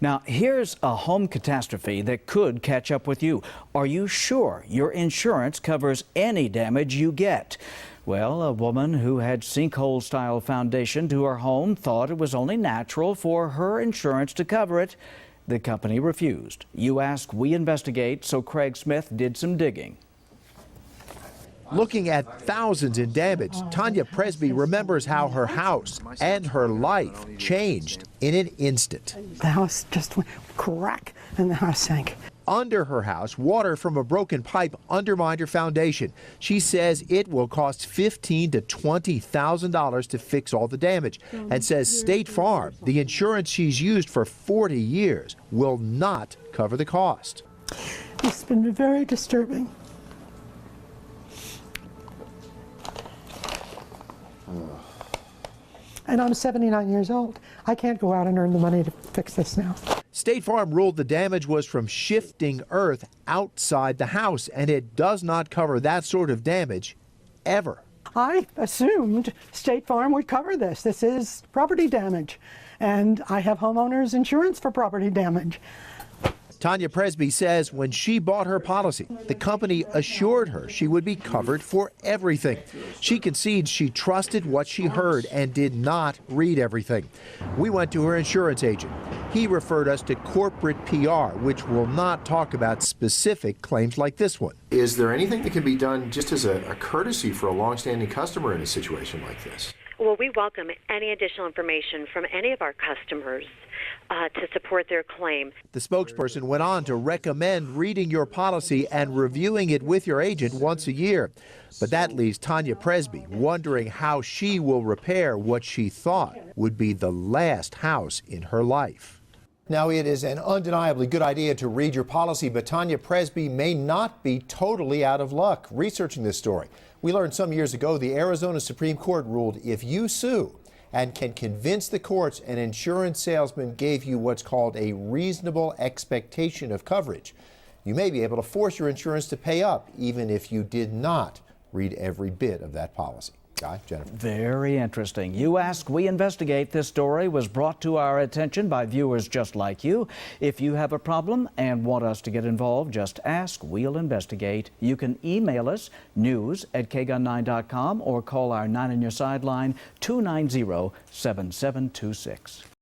Now, here's a home catastrophe that could catch up with you. Are you sure your insurance covers any damage you get? Well, a woman who had sinkhole-style foundation to her home thought it was only natural for her insurance to cover it. The company refused. You Ask, We Investigate, so Craig Smith did some digging. Looking at thousands in damage, Tanya Presby remembers how her house and her life changed in an instant. The house just went crack and the house sank. Under her house, water from a broken pipe undermined her foundation. She says it will cost $15,000 to $20,000 to fix all the damage, and says State Farm, the insurance she's used for 40 years, will not cover the cost. It's been very disturbing. And I'm 79 years old. I can't go out and earn the money to fix this now. State Farm ruled the damage was from shifting earth outside the house, and it does not cover that sort of damage ever. I assumed State Farm would cover this. This is property damage, and I have homeowners insurance for property damage. Tanya Presby says when she bought her policy, the company assured her she would be covered for everything. She concedes she trusted what she heard and did not read everything. We went to her insurance agent. He referred us to corporate PR, which will not talk about specific claims like this one. Is there anything that can be done just as a courtesy for a longstanding customer in a situation like this? Well, we welcome any additional information from any of our customers to support their claim. The spokesperson went on to recommend reading your policy and reviewing it with your agent once a year. But that leaves Tanya Presby wondering how she will repair what she thought would be the last house in her life. Now, it is an undeniably good idea to read your policy, but Tanya Presby may not be totally out of luck. Researching this story, we learned some years ago the Arizona Supreme Court ruled if you sue and can convince the courts an insurance salesman gave you what's called a reasonable expectation of coverage, you may be able to force your insurance to pay up, even if you did not read every bit of that policy. Guy, Jennifer. Very interesting. You Ask, We Investigate. This story was brought to our attention by viewers just like you. If you have a problem and want us to get involved, just ask. We'll investigate. You can email us, news@kgun9.com, or call our 9 on Your Side line, 290-7726.